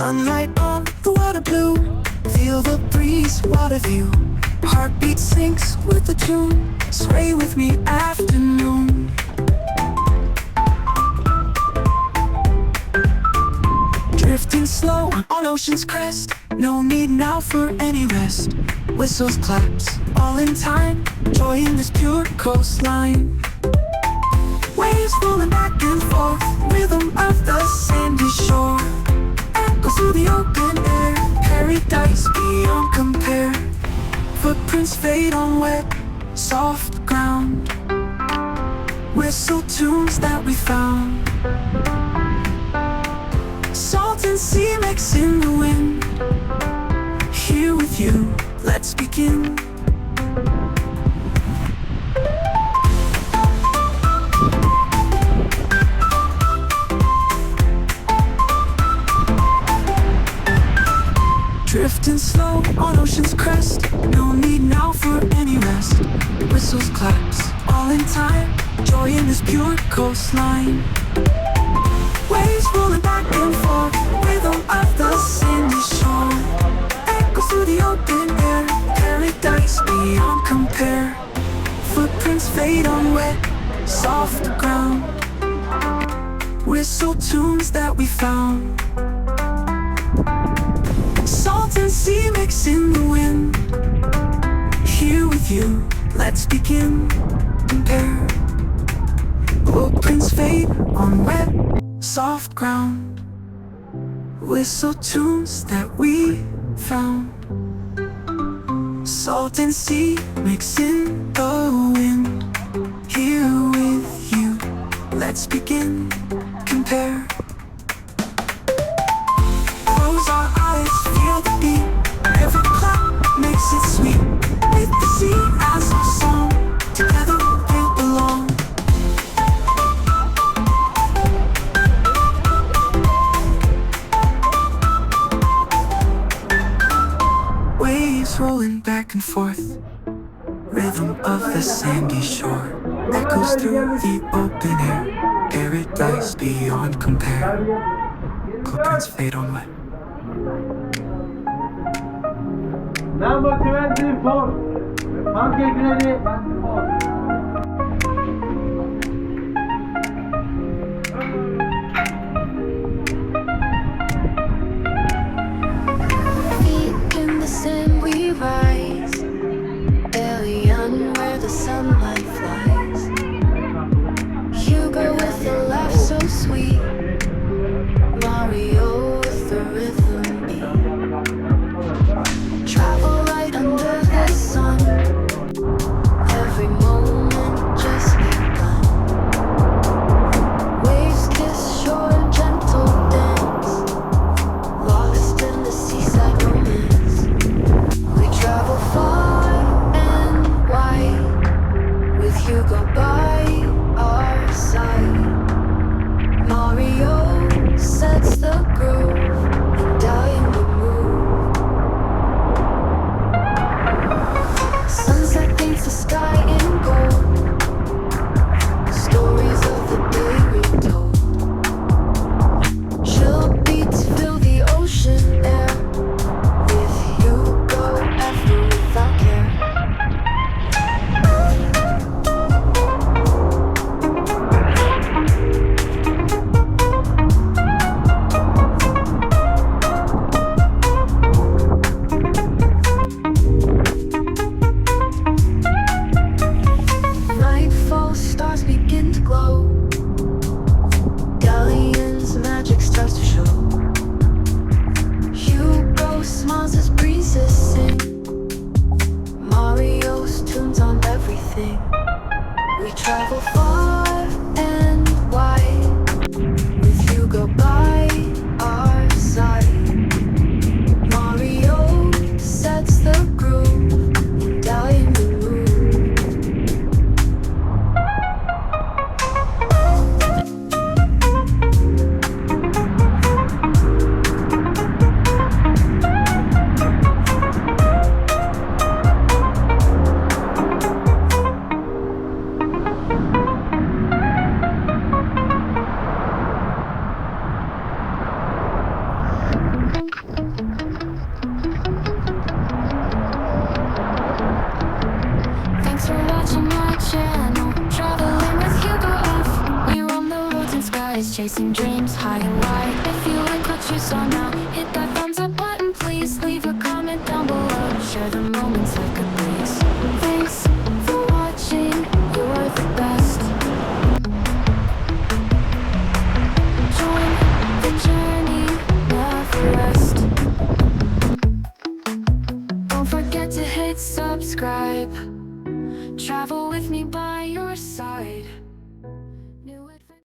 Sunlight on the water blue, feel the breeze, water view. Heartbeat syncs with the tune, sway with me afternoon. Drifting slow on ocean's crest, no need now for any rest. Whistles, claps, all in time, joy in this pure coastline. Waves rolling back and forth, rhythm of the sandy shore. Echoes through the open air, paradise beyond compare. Footprints fade on wet, soft ground. Whistle tunes that we found. Salt and sea mix in the wind. Here with you, let's begin. Drifting slow on ocean's crest, no need now for any rest. Whistles, claps, all in time, joy in this pure coastline. Waves rolling back and forth, rhythm of the sandy shore. Echoes through the open air, paradise beyond compare. Footprints fade on wet, soft ground. Whistle tunes that we found. Salt and sea mix in the wind. Here with you, let's begin. Compare. Footprints fade on wet, soft ground. Whistle tunes that we found. Salt and sea mix in the wind. Here with you, let's begin. Compare. Close our eyes, feel the beat. Every clap makes it sweet. With the sea as a song, together we belong. Waves rolling back and forth, rhythm of the sandy shore. Echoes through the open air, paradise beyond compare. Footprints fade on wet. Number 24, pancake ready. Feet in the sand we rise, Dalyan where the sunlight flies. Hugo with a laugh so sweet, Mario with the rhythm beat. Travel right under the sun, every moment just begun. Waves kiss shore, gentle dance, lost in the seaside romance. We travel far and wide, with Hugo by our side. Mario sets the groove, and Dalyan the move. Sunset paints the sky in gold, stories of the day retold. Chill beats fill the ocean air, with Hugo after without care. Nightfall, stars begin to glow. Dalyan's magic starts to show. Hugo smiles as breezes sing. Mario's tunes on everything. We travel far and wide, with Hugo by our side. Mario sets the groove, and Dalyan the move. days chasing dreams high and wide. If you like what you saw now, hit that